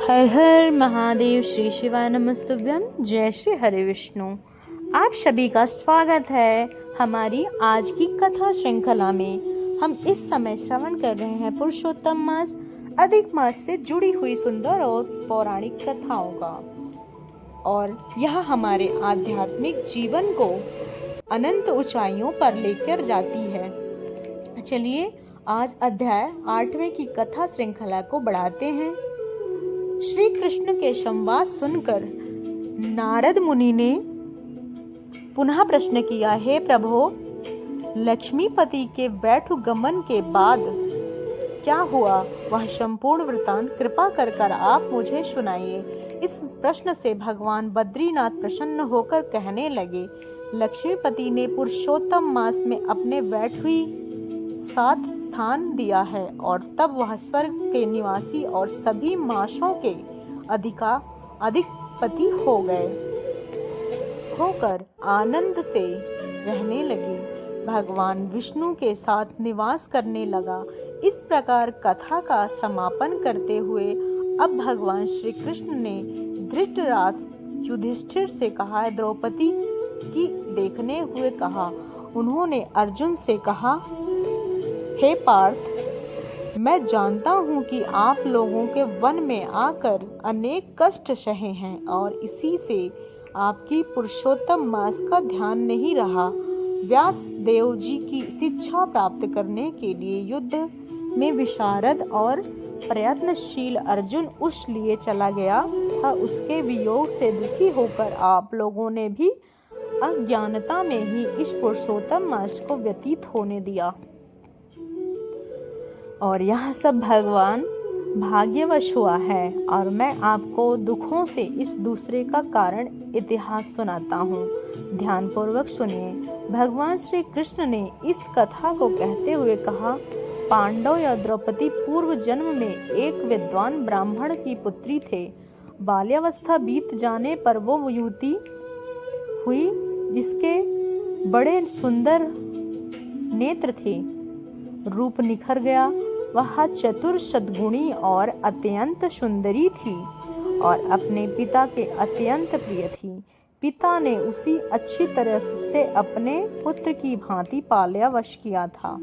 हर हर महादेव। श्री शिवाय नमस्तुभ्यम। जय श्री हरि विष्णु। आप सभी का स्वागत है हमारी आज की कथा श्रृंखला में। हम इस समय श्रवण कर रहे हैं पुरुषोत्तम मास अधिक मास से जुड़ी हुई सुंदर और पौराणिक कथाओं का, और यह हमारे आध्यात्मिक जीवन को अनंत ऊंचाइयों पर लेकर जाती है। चलिए आज अध्याय 8वें की कथा श्रृंखला को बढ़ाते हैं। श्री कृष्ण के संवाद सुनकर नारद मुनि ने पुनः प्रश्न किया, हे प्रभो, लक्ष्मीपति के वैठुगमन के बाद क्या हुआ, वह संपूर्ण वृतांत कृपा कर आप मुझे सुनाइए। इस प्रश्न से भगवान बद्रीनाथ प्रसन्न होकर कहने लगे, लक्ष्मीपति ने पुरुषोत्तम मास में अपने वैठुई साथ स्थान दिया है, और तब वह स्वर्ग के निवासी और सभी मासों के अधिपति होकर आनंद से रहने लगे। भगवान विष्णु के साथ निवास करने लगा। इस प्रकार कथा का समापन करते हुए अब भगवान श्री कृष्ण ने धृतराष्ट्र युधिष्ठिर से कहा, द्रौपदी की देखने हुए कहा। उन्होंने अर्जुन से कहा, हे पार्थ, मैं जानता हूँ कि आप लोगों के वन में आकर अनेक कष्ट सहे हैं, और इसी से आपकी पुरुषोत्तम मास का ध्यान नहीं रहा। व्यास देव जी की शिक्षा प्राप्त करने के लिए युद्ध में विशारद और प्रयत्नशील अर्जुन उस लिए चला गया था। उसके वियोग से दुखी होकर आप लोगों ने भी अज्ञानता में ही इस पुरुषोत्तम मास को व्यतीत होने दिया, और यह सब भगवान भाग्यवश हुआ है। और मैं आपको दुखों से इस दूसरे का कारण इतिहास सुनाता हूँ, ध्यान पूर्वक सुनिए। भगवान श्री कृष्ण ने इस कथा को कहते हुए कहा, पांडव या द्रौपदी पूर्व जन्म में एक विद्वान ब्राह्मण की पुत्री थे। बाल्यावस्था बीत जाने पर वो युवती हुई जिसके बड़े सुंदर नेत्र थे, रूप निखर गया। वह चतुर, सद्गुणी और अत्यंत सुंदरी थी, और अपने पिता के अत्यंत प्रिय थी। पिता ने उसी अच्छी तरह से अपने पुत्र की भांति पालया वश किया था,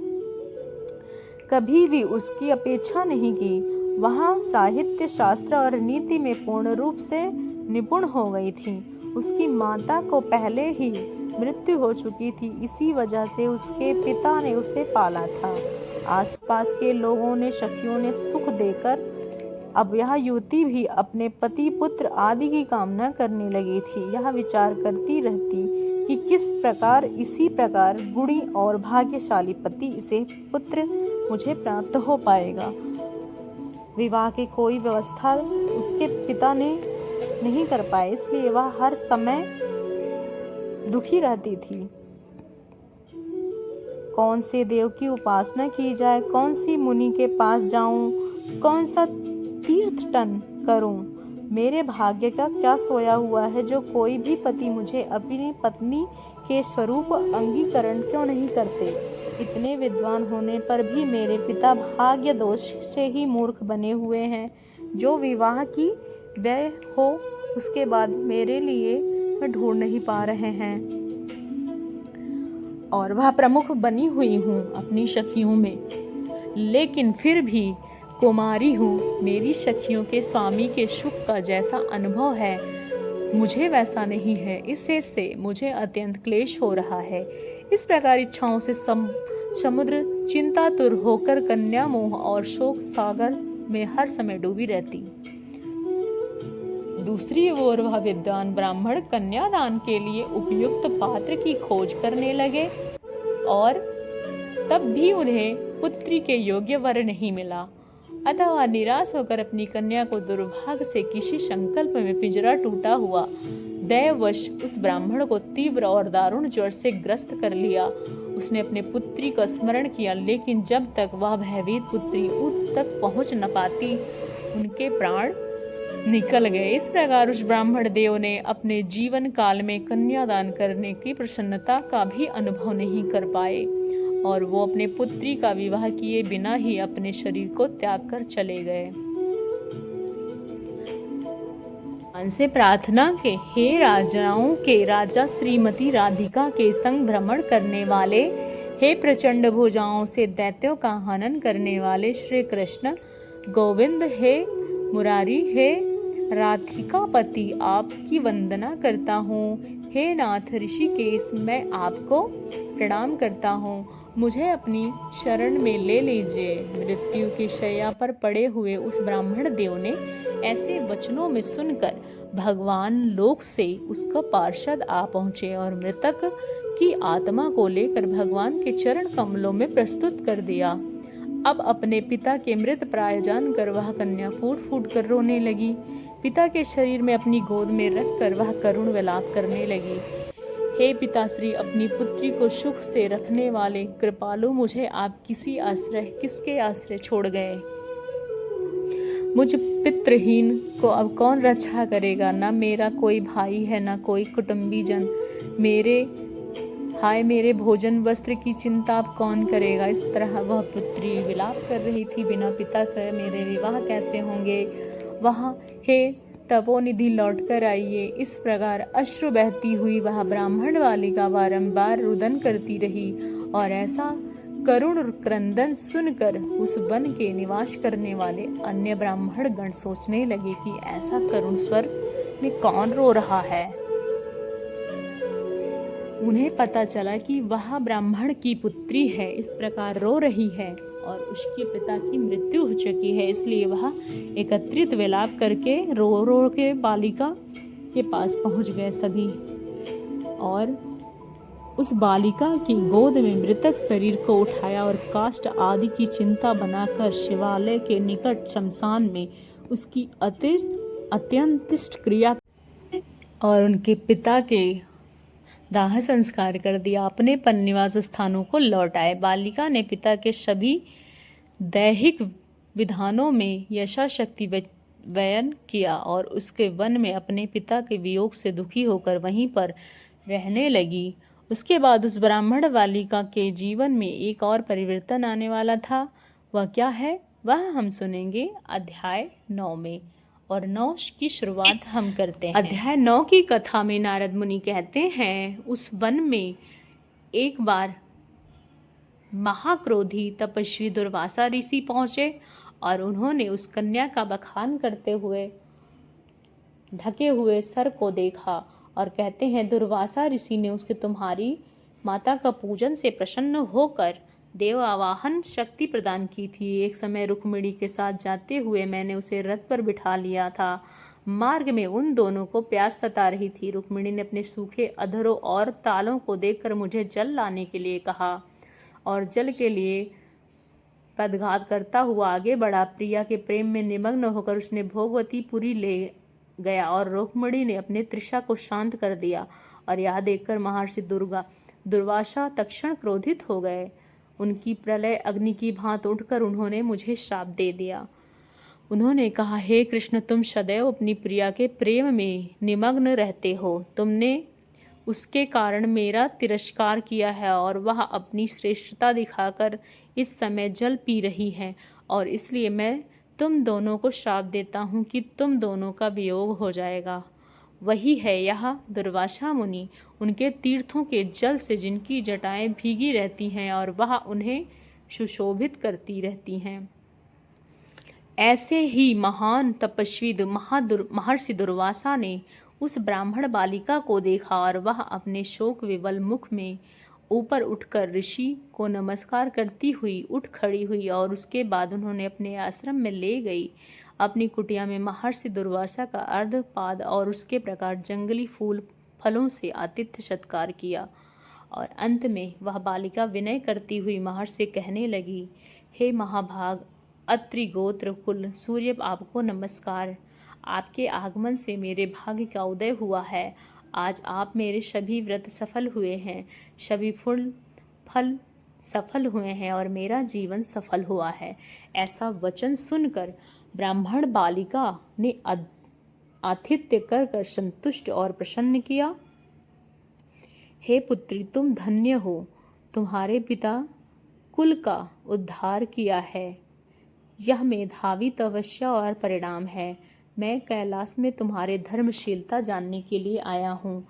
कभी भी उसकी अपेक्षा नहीं की। वह साहित्य, शास्त्र और नीति में पूर्ण रूप से निपुण हो गई थी। उसकी माता को पहले ही मृत्यु हो चुकी थी, इसी वजह से उसके पिता ने उसे पाला था। आसपास के लोगों ने, सखियों ने सुख देकर अब यह युवती भी अपने पति, पुत्र आदि की कामना करने लगी थी। यह विचार करती रहती कि किस प्रकार इसी प्रकार गुणी और भाग्यशाली पति इसे पुत्र मुझे प्राप्त हो पाएगा। विवाह की कोई व्यवस्था उसके पिता ने नहीं कर पाए, इसलिए वह हर समय दुखी रहती थी। कौन से देव की उपासना की जाए, कौन सी मुनि के पास जाऊं, कौन सा तीर्थटन करूं, मेरे भाग्य का क्या सोया हुआ है जो कोई भी पति मुझे अपनी पत्नी के स्वरूप अंगीकरण क्यों नहीं करते। इतने विद्वान होने पर भी मेरे पिता भाग्य दोष से ही मूर्ख बने हुए हैं। जो विवाह की व्यय हो उसके बाद मेरे लिए ढूंढ नहीं पा रहे हैं, और वह प्रमुख बनी हुई हूँ अपनी सखियों में, लेकिन फिर भी कुमारी हूँ। मेरी सखियों के स्वामी के सुख का जैसा अनुभव है मुझे वैसा नहीं है, इससे मुझे अत्यंत क्लेश हो रहा है। इस प्रकार इच्छाओं से समुद्र चिंतातुर होकर कन्या मोह और शोक सागर में हर समय डूबी रहती। दूसरी ओर वह विद्वान ब्राह्मण कन्यादान के लिए उपयुक्त पात्र की खोज करने लगे, और तब भी उन्हें पुत्री के योग्य वर नहीं मिला। अतः वह निराश होकर अपनी कन्या को दुर्भाग्य से किसी संकल्प में पिंजरा टूटा हुआ दैववश उस ब्राह्मण को तीव्र और दारुण ज्वर से ग्रस्त कर लिया। उसने अपने पुत्री का स्मरण किया, लेकिन जब तक वह भयभीत पुत्री उस तक पहुंच न पाती, उनके प्राण निकल गए। इस प्रकार उस ब्राह्मण देव ने अपने जीवन काल में कन्यादान करने की प्रसन्नता का भी अनुभव नहीं कर पाए, और वो अपने पुत्री का विवाह किए बिना ही अपने शरीर को त्याग कर चले गए। भगवान से प्रार्थना के, हे राजाओं के राजा श्रीमती राधिका के संग भ्रमण करने वाले, हे प्रचंड भुजाओं से दैत्यों का हनन करने वाले श्री कृष्ण गोविंद, हे मुरारी, हे राधिकापति, आपकी वंदना करता हूँ। हे नाथ ऋषिकेश, मैं आपको प्रणाम करता हूँ, मुझे अपनी शरण में ले लीजिए। मृत्यु की शैया पर पड़े हुए उस ब्राह्मण देव ने ऐसे वचनों में सुनकर भगवान लोक से उसका पार्षद आ पहुँचे और मृतक की आत्मा को लेकर भगवान के चरण कमलों में प्रस्तुत कर दिया। अब अपने पिता के मृत प्राय जानकर वह कन्या फूट फूट कर रोने लगी। पिता के शरीर में अपनी गोद में रखकर वह करुण विलाप करने लगी। हे पिताश्री, अपनी पुत्री को सुख से रखने वाले कृपालु, मुझे आप किसके आश्रय छोड़ गए? मुझ पितृहीन को अब कौन रक्षा करेगा? ना मेरा कोई भाई है, ना कोई कुटुंबी जन। मेरे भोजन वस्त्र की चिंता अब कौन करेगा? इस तरह वह पुत्री विलाप कर रही थी। बिना पिता के मेरे विवाह कैसे होंगे? वहाँ हे तपोनिधि लौट कर आइए। इस प्रकार अश्रु बहती हुई वह ब्राह्मण बालिका बारंबार रुदन करती रही और ऐसा करुण क्रंदन सुनकर उस वन के निवास करने वाले अन्य ब्राह्मण गण सोचने लगे कि ऐसा करुण स्वर में कौन रो रहा है। उन्हें पता चला कि वह ब्राह्मण की पुत्री है, इस प्रकार रो रही है और उसके पिता की मृत्यु हो चुकी है। इसलिए वह एकत्रित विलाप करके रो रो के बालिका के पास पहुंच गए सभी और उस बालिका की गोद में मृतक शरीर को उठाया और काष्ठ आदि की चिंता बनाकर शिवालय के निकट शमशान में उसकी अत्यंतिष्ट क्रिया और उनके पिता के दाह संस्कार कर दिया। अपने पन निवास स्थानों को लौट आए। बालिका ने पिता के सभी दैहिक विधानों में यथाशक्ति व्ययन किया और उसके वन में अपने पिता के वियोग से दुखी होकर वहीं पर रहने लगी। उसके बाद उस ब्राह्मण बालिका के जीवन में एक और परिवर्तन आने वाला था। वह क्या है, वह हम सुनेंगे अध्याय 9 में। और 9 की शुरुआत हम करते हैं। अध्याय 9 की कथा में नारद मुनि कहते हैं, उस वन में एक बार महाक्रोधी तपस्वी दुर्वासा ऋषि पहुंचे और उन्होंने उस कन्या का बखान करते हुए ढके हुए सर को देखा और कहते हैं, दुर्वासा ऋषि ने उसके तुम्हारी माता का पूजन से प्रसन्न होकर देव आवाहन शक्ति प्रदान की थी। एक समय रुक्मिणी के साथ जाते हुए मैंने उसे रथ पर बिठा लिया था। मार्ग में उन दोनों को प्यास सता रही थी। रुक्मिणी ने अपने सूखे अधरों और तालों को देखकर मुझे जल लाने के लिए कहा और जल के लिए पदघात करता हुआ आगे बढ़ा। प्रिया के प्रेम में निमग्न होकर उसने भोगवतीपुरी ले गया और रुक्मिणी ने अपने तृषा को शांत कर दिया और यह देखकर महर्षि दुर्वासा तत्क्षण क्रोधित हो गए। उनकी प्रलय अग्नि की भांति उठकर उन्होंने मुझे श्राप दे दिया। उन्होंने कहा, हे कृष्ण, तुम सदैव अपनी प्रिया के प्रेम में निमग्न रहते हो। तुमने उसके कारण मेरा तिरस्कार किया है और वह अपनी श्रेष्ठता दिखाकर इस समय जल पी रही है और इसलिए मैं तुम दोनों को श्राप देता हूँ कि तुम दोनों का वियोग हो जाएगा। वही है यह दुर्वासा मुनि, उनके तीर्थों के जल से जिनकी जटाएं भीगी रहती हैं और वह उन्हें सुशोभित करती रहती हैं। ऐसे ही महान तपस्वी महर्षि दुर्वासा ने उस ब्राह्मण बालिका को देखा और वह अपने शोक विवल मुख में ऊपर उठकर ऋषि को नमस्कार करती हुई उठ खड़ी हुई और उसके बाद उन्होंने अपने आश्रम में ले गई। अपनी कुटिया में महर्षि दुर्वासा का अर्धपाद और उसके प्रकार जंगली फलों से आतिथ्य सत्कार किया और अंत में वह बालिका विनय करती हुई महर्षि से कहने लगी, हे महाभाग अत्रि गोत्र कुल सूर्य, आपको नमस्कार। आपके आगमन से मेरे भाग्य का उदय हुआ है। आज आप मेरे सभी व्रत सफल हुए हैं, सभी फल सफल हुए हैं और मेरा जीवन सफल हुआ है। ऐसा वचन सुनकर ब्राह्मण बालिका ने आतिथ्य कर संतुष्ट और प्रसन्न किया। हे पुत्री, तुम धन्य हो, तुम्हारे पिता कुल का उद्धार किया है। यह मेधावी तपस्या और परिणाम है। मैं कैलाश में तुम्हारे धर्मशीलता जानने के लिए आया हूँ।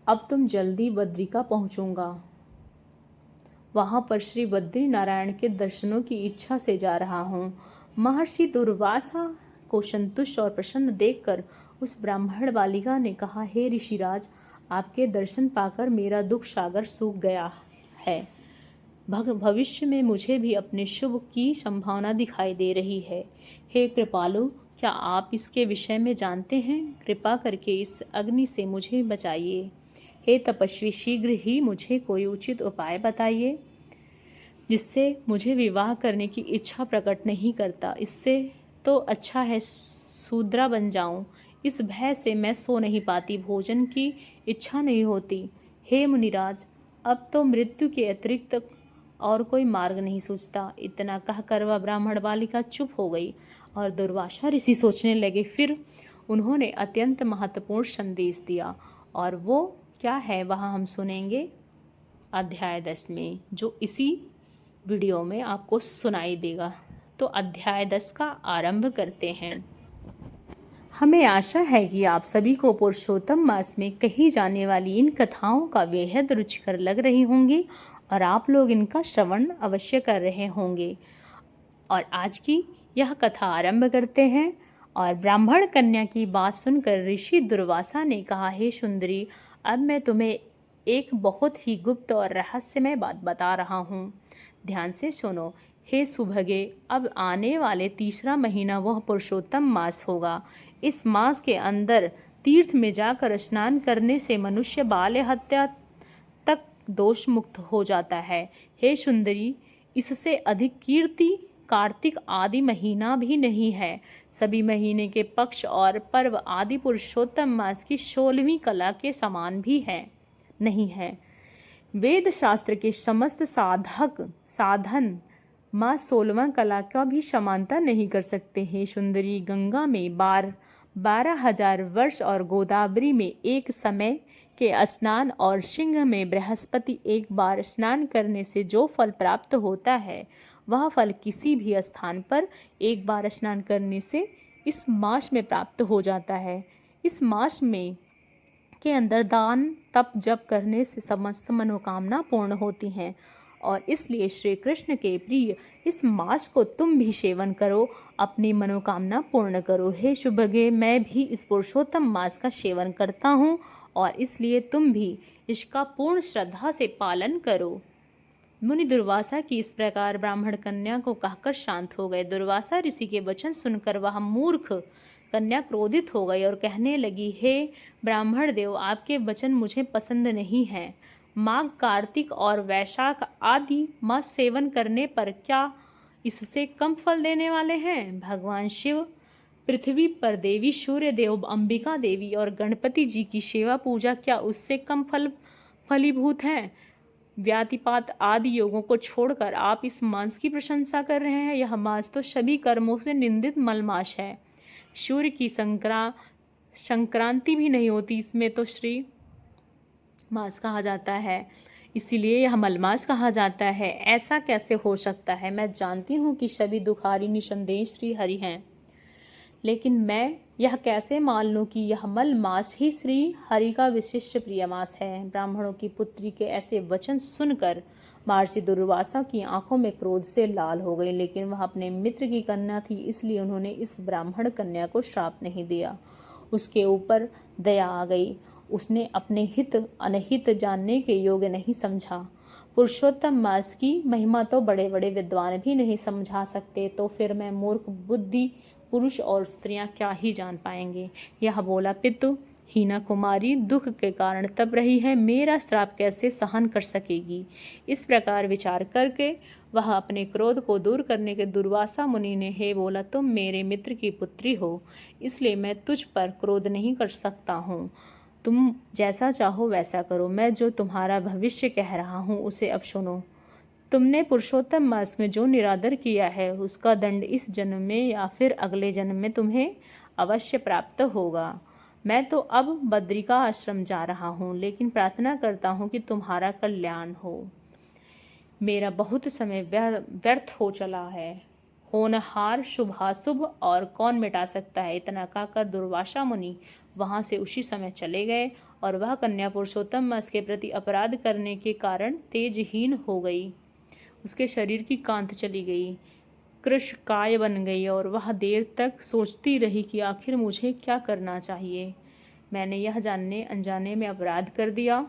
अब तुम जल्दी बद्रिका पहुँचूंगा। वहाँ पर श्री बद्री नारायण के दर्शनों की इच्छा से जा रहा हूँ। महर्षि दुर्वासा को संतुष्ट और प्रसन्न देखकर उस ब्राह्मण बालिका ने कहा, हे ऋषिराज, आपके दर्शन पाकर मेरा दुख सागर सूख गया है। भविष्य में मुझे भी अपने शुभ की संभावना दिखाई दे रही है। हे कृपालु, क्या आप इसके विषय में जानते हैं? कृपा करके इस अग्नि से मुझे बचाइए। हे तपस्वी, शीघ्र ही मुझे कोई उचित उपाय बताइए जिससे मुझे विवाह करने की इच्छा प्रकट नहीं करता। इससे तो अच्छा है शूद्रा बन जाऊं। इस भय से मैं सो नहीं पाती, भोजन की इच्छा नहीं होती। हे मुनिराज, अब तो मृत्यु के अतिरिक्त और कोई मार्ग नहीं सूझता। इतना कहकर वह ब्राह्मण बालिका चुप हो गई और दुर्वासा ऋषि सोचने लगे। फिर उन्होंने अत्यंत महत्वपूर्ण संदेश दिया, और वो क्या है वह हम सुनेंगे अध्याय 10 में, जो इसी वीडियो में आपको सुनाई देगा। तो अध्याय 10 का आरंभ करते हैं। हमें आशा है कि आप सभी को पुरुषोत्तम मास में कही जाने वाली इन कथाओं का बेहद रुचिकर लग रही होंगी और आप लोग इनका श्रवण अवश्य कर रहे होंगे। और आज की यह कथा आरंभ करते हैं। और ब्राह्मण कन्या की बात सुनकर ऋषि दुर्वासा ने कहा, हे सुंदरी, अब मैं तुम्हें एक बहुत ही गुप्त और रहस्यमय बात बता रहा हूँ। ध्यान से सुनो। हे सुभगे, अब आने वाले तीसरा महीना वह पुरुषोत्तम मास होगा। इस मास के अंदर तीर्थ में जाकर स्नान करने से मनुष्य बाल्य हत्या तक दोष मुक्त हो जाता है। हे सुंदरी, इससे अधिक कीर्ति कार्तिक आदि महीना भी नहीं है। सभी महीने के पक्ष और पर्व आदि पुरुषोत्तम मास की 16वीं कला के समान भी है नहीं है। वेद शास्त्र के समस्त साधन माँ 16वां कला का भी समानता नहीं कर सकते हैं। सुंदरी, गंगा में 12,000 वर्ष और गोदावरी में एक समय के स्नान और सिंह में बृहस्पति एक बार स्नान करने से जो फल प्राप्त होता है, वह फल किसी भी स्थान पर एक बार स्नान करने से इस मास में प्राप्त हो जाता है। इस मास में के अंदर दान तप जप करने से समस्त मनोकामना पूर्ण होती हैं, और इसलिए श्री कृष्ण के प्रिय इस मास को तुम भी सेवन करो, अपनी मनोकामना पूर्ण करो। हे शुभगे, मैं भी इस पुरुषोत्तम मास का सेवन करता हूँ, और इसलिए तुम भी इसका पूर्ण श्रद्धा से पालन करो। मुनि दुर्वासा की इस प्रकार ब्राह्मण कन्या को कहकर शांत हो गए। दुर्वासा ऋषि के वचन सुनकर वह मूर्ख कन्या क्रोधित हो गई और कहने लगी, हे ब्राह्मण देव, आपके वचन मुझे पसंद नहीं है। माघ, कार्तिक और वैशाख आदि मास सेवन करने पर क्या इससे कम फल देने वाले हैं? भगवान शिव, पृथ्वी पर देवी सूर्य देव, अंबिका देवी और गणपति जी की सेवा पूजा क्या उससे कम फलीभूत है? व्यातिपात आदि योगों को छोड़कर आप इस मास की प्रशंसा कर रहे हैं। यह मास तो सभी कर्मों से निंदित मलमास है। सूर्य की संक्रांति भी नहीं होती, इसमें तो श्री मास कहा जाता है, इसीलिए यह मलमास कहा जाता है। ऐसा कैसे हो सकता है? मैं जानती हूँ कि सभी दुखारी निसंदेह श्री हरि हैं, लेकिन मैं यह कैसे मान लूँ कि यह मलमास ही श्री हरि का विशिष्ट प्रिय मास है? ब्राह्मणों की पुत्री के ऐसे वचन सुनकर महर्षि दुर्वासा की आंखों में क्रोध से लाल हो गई, लेकिन वह अपने मित्र की कन्या थी, इसलिए उन्होंने इस ब्राह्मण कन्या को श्राप नहीं दिया। उसके ऊपर दया आ गई। उसने अपने हित अनहित जानने के योग्य नहीं समझा। पुरुषोत्तम मास की महिमा तो बड़े बड़े विद्वान भी नहीं समझा सकते, तो फिर मैं मूर्ख बुद्धि पुरुष और स्त्रियां क्या ही जान पाएंगे। यह बोला, पितु, हीना कुमारी दुख के कारण तप रही है, मेरा श्राप कैसे सहन कर सकेगी? इस प्रकार विचार करके वह अपने क्रोध को दूर करने के दुर्वासा मुनि ने हे बोला, तुम मेरे मित्र की पुत्री हो, इसलिए मैं तुझ पर क्रोध नहीं कर सकता हूँ। तुम जैसा चाहो वैसा करो। मैं जो तुम्हारा भविष्य कह रहा हूँ उसे अब सुनो। तुमने पुरुषोत्तम मास में जो निरादर किया है, उसका दंड इस जन्म में या फिर अगले जन्म में तुम्हें अवश्य प्राप्त होगा। मैं तो अब बद्रिका आश्रम जा रहा हूँ, लेकिन प्रार्थना करता हूँ कि तुम्हारा कल्याण हो। मेरा बहुत समय व्यर्थ हो होनहार शुभाशुभ और कौन मिटा सकता है। इतना कहकर दुर्वासा मुनि वहां से उसी समय चले गए और वह कन्या पुरुषोत्तम मास के प्रति अपराध करने के कारण तेजहीन हो गई। उसके शरीर की कांति चली गई, कृशकाय बन गई और वह देर तक सोचती रही कि आखिर मुझे क्या करना चाहिए। मैंने यह जानने अनजाने में अपराध कर दिया।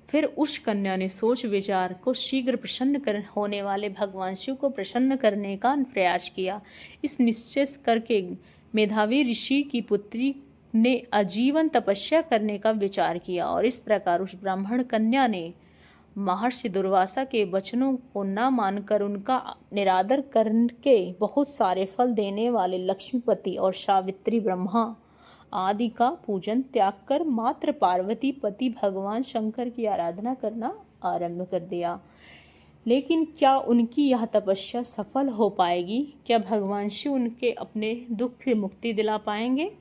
फिर उस कन्या ने सोच विचार को शीघ्र प्रसन्न होने वाले भगवान शिव को प्रसन्न करने का प्रयास किया। इस निश्चय करके मेधावी ऋषि की पुत्री ने आजीवन तपस्या करने का विचार किया और इस प्रकार उस ब्राह्मण कन्या ने महर्षि दुर्वासा के वचनों को न मानकर उनका निरादर करके बहुत सारे फल देने वाले लक्ष्मीपति और सावित्री ब्रह्मा आदि का पूजन त्याग कर मात्र पार्वती पति भगवान शंकर की आराधना करना आरंभ कर दिया। लेकिन क्या उनकी यह तपस्या सफल हो पाएगी? क्या भगवान शिव उनके अपने दुख से मुक्ति दिला पाएंगे?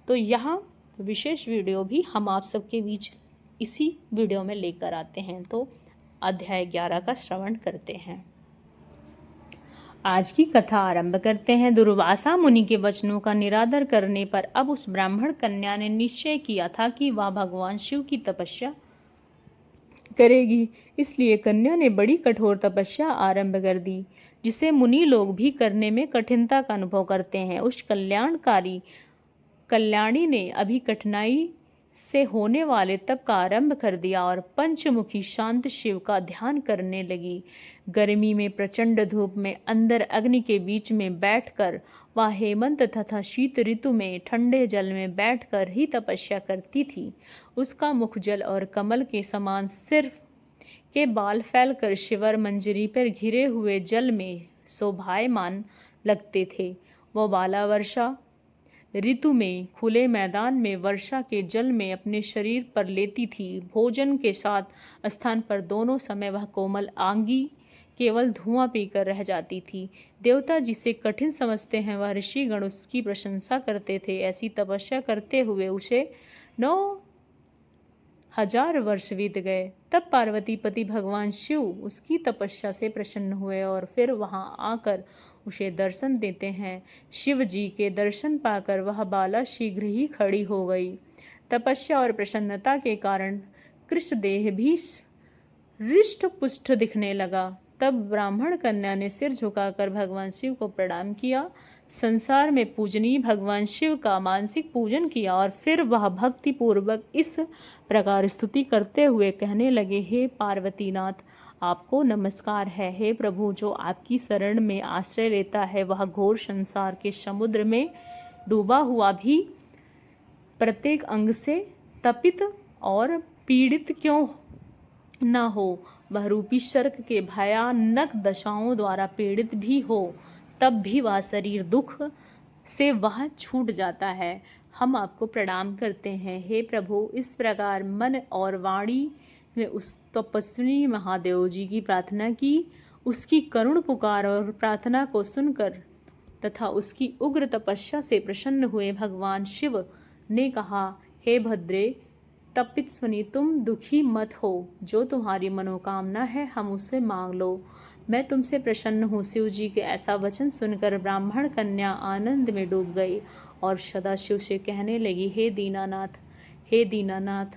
तो यह विशेष वीडियो भी हम आप सबके बीच इसी वीडियो में लेकर आते हैं। तो अध्याय 11 का श्रवण करते हैं। आज की कथा आरंभ करते हैं। दुर्वासा मुनि के वचनों का निरादर करने पर अब उस ब्राह्मण कन्या ने निश्चय किया था कि वह भगवान शिव की तपस्या करेगी। इसलिए कन्या ने बड़ी कठोर तपस्या आरंभ कर दी, जिसे मुनि लोग भी करने में कठिनता का अनुभव करते हैं। उस कल्याणी ने अभी कठिनाई से होने वाले तप का आरंभ कर दिया और पंचमुखी शांत शिव का ध्यान करने लगी। गर्मी में प्रचंड धूप में अंदर अग्नि के बीच में बैठकर वह हेमंत तथा शीत ऋतु में ठंडे जल में बैठकर ही तपस्या करती थी। उसका मुख जल और कमल के समान सिर के बाल फैलकर शिवर मंजरी पर घिरे हुए जल में शोभायमान लगते थे। वह बाला वर्षा ऋतु में खुले मैदान में वर्षा के जल में अपने शरीर पर लेती थी। भोजन के साथ स्थान पर दोनों समय वह कोमल आंगी केवल धुआं पीकर रह जाती थी। देवता जिसे कठिन समझते हैं वह ऋषिगण उसकी प्रशंसा करते थे। ऐसी तपस्या करते हुए उसे 9000 वर्ष बीत गए। तब पार्वती पति भगवान शिव उसकी तपस्या से प्रसन्न हुए और फिर वहां आकर उसे दर्शन देते हैं। शिव जी के दर्शन पाकर वह बाला शीघ्र ही खड़ी हो गई। तपस्या और प्रसन्नता के कारण कृष्णदेह भी हृष्ट पुष्ट दिखने लगा। तब ब्राह्मण कन्या ने सिर झुकाकर भगवान शिव को प्रणाम किया, संसार में पूजनीय भगवान शिव का मानसिक पूजन किया और फिर वह भक्ति पूर्वक इस प्रकार स्तुति करते हुए कहने लगे, हे पार्वतीनाथ, आपको नमस्कार है। हे प्रभु, जो आपकी शरण में आश्रय लेता है वह घोर संसार के समुद्र में डूबा हुआ भी प्रत्येक अंग से तपित और पीड़ित क्यों न हो। वह रूपी सर्क के भयानक दशाओं द्वारा पीड़ित भी हो तब भी वह शरीर दुख से वह छूट जाता है। हम आपको प्रणाम करते हैं। हे प्रभु, इस प्रकार मन और वाणी में उस तपस्वी महादेव जी की प्रार्थना की। उसकी करुण पुकार और प्रार्थना को सुनकर तथा उसकी उग्र तपस्या से प्रसन्न हुए भगवान शिव ने कहा, हे भद्रे, तपित सुनी, तुम दुखी मत हो। जो तुम्हारी मनोकामना है हम उसे मांग लो। मैं तुमसे प्रसन्न हूँ। शिव जी के ऐसा वचन सुनकर ब्राह्मण कन्या आनंद में डूब गई और सदाशिव से कहने लगी, हे दीनानाथ,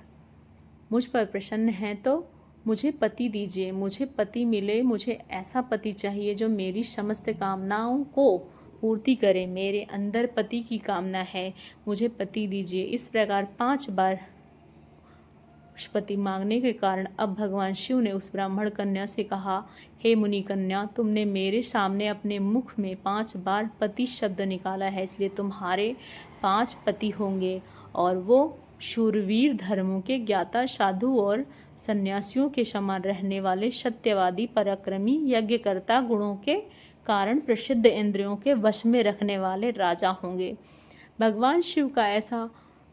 मुझ पर प्रसन्न हैं तो मुझे पति दीजिए। मुझे पति मिले। मुझे ऐसा पति चाहिए जो मेरी समस्त कामनाओं को पूर्ति करे। मेरे अंदर पति की कामना है, मुझे पति दीजिए। इस प्रकार 5 बार पति मांगने के कारण अब भगवान शिव ने उस ब्राह्मण कन्या से कहा, हे मुनि कन्या, तुमने मेरे सामने अपने मुख में 5 बार पति शब्द निकाला है, इसलिए तुम्हारे 5 पति होंगे और वो शूरवीर, धर्मों के ज्ञाता, साधु और सन्यासियों के समान रहने वाले सत्यवादी, पराक्रमी, यज्ञकर्ता, गुणों के कारण प्रसिद्ध, इंद्रियों के वश में रखने वाले राजा होंगे। भगवान शिव का ऐसा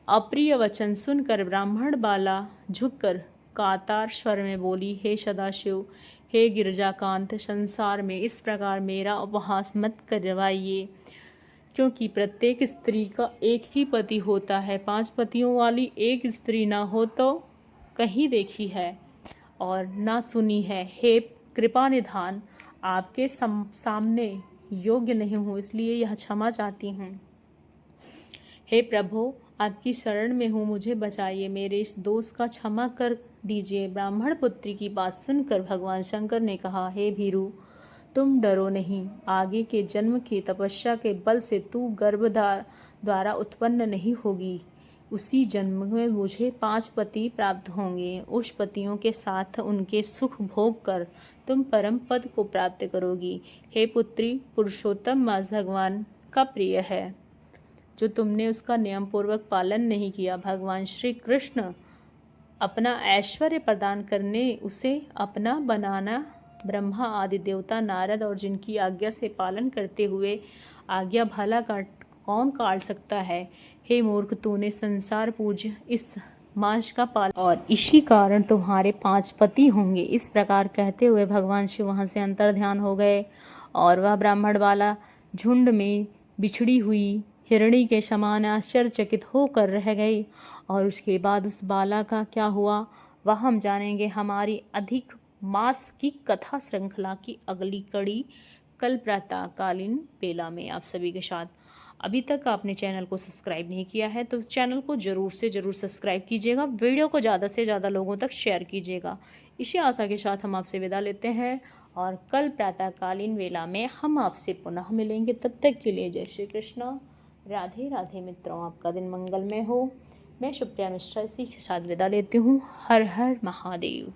अप्रिय वचन सुनकर ब्राह्मण बाला झुककर कातर स्वर में बोली, हे सदाशिव, हे गिरजाकांत, संसार में इस प्रकार मेरा उपहास मत करवाइए, क्योंकि प्रत्येक स्त्री का एक ही पति होता है। 5 पतियों वाली एक स्त्री ना हो तो कहीं देखी है और ना सुनी है। हे कृपा निधान, आपके सामने योग्य नहीं हूँ, इसलिए यह क्षमा चाहती हूँ। हे प्रभु, आपकी शरण में हूँ, मुझे बचाइए, मेरे इस दोष का क्षमा कर दीजिए। ब्राह्मण पुत्री की बात सुनकर भगवान शंकर ने कहा, हे भीरु, तुम डरो नहीं। आगे के जन्म की तपस्या के बल से तू गर्भ द्वारा उत्पन्न नहीं होगी। उसी जन्म में मुझे 5 पति प्राप्त होंगे। उस पतियों के साथ उनके सुख भोग कर तुम परम पद को प्राप्त करोगी। हे पुत्री, पुरुषोत्तम मास भगवान का प्रिय है, जो तुमने उसका नियम पूर्वक पालन नहीं किया। भगवान श्री कृष्ण अपना ऐश्वर्य प्रदान करने, उसे अपना बनाना ब्रह्मा आदि देवता, नारद और जिनकी आज्ञा से पालन करते हुए आज्ञा भला कौन काट सकता है। हे मूर्ख, तूने संसार पूज्य इस मास का पालन, और इसी कारण तुम्हारे 5 पति होंगे। इस प्रकार कहते हुए भगवान शिव वहाँ से अंतर ध्यान हो गए और वह ब्राह्मण वाला झुंड में बिछड़ी हुई हिरणी के समान आश्चर्यचकित होकर रह गई। और उसके बाद उस बाला का क्या हुआ वह हम जानेंगे हमारी अधिक मास की कथा श्रृंखला की अगली कड़ी कल प्रातःकालीन बेला में आप सभी के साथ। अभी तक आपने चैनल को सब्सक्राइब नहीं किया है तो चैनल को ज़रूर से ज़रूर सब्सक्राइब कीजिएगा, वीडियो को ज़्यादा से ज़्यादा लोगों तक शेयर कीजिएगा। इसी आशा के साथ हम आपसे विदा लेते हैं और कल प्रातःकालीन वेला में हम आपसे पुनः मिलेंगे। तब तक के लिए जय श्री कृष्ण, राधे राधे मित्रों, आपका दिन मंगलमय हो। मैं सुप्रिया मिश्रा इसी के साथ विदा लेती हूँ। हर हर महादेव।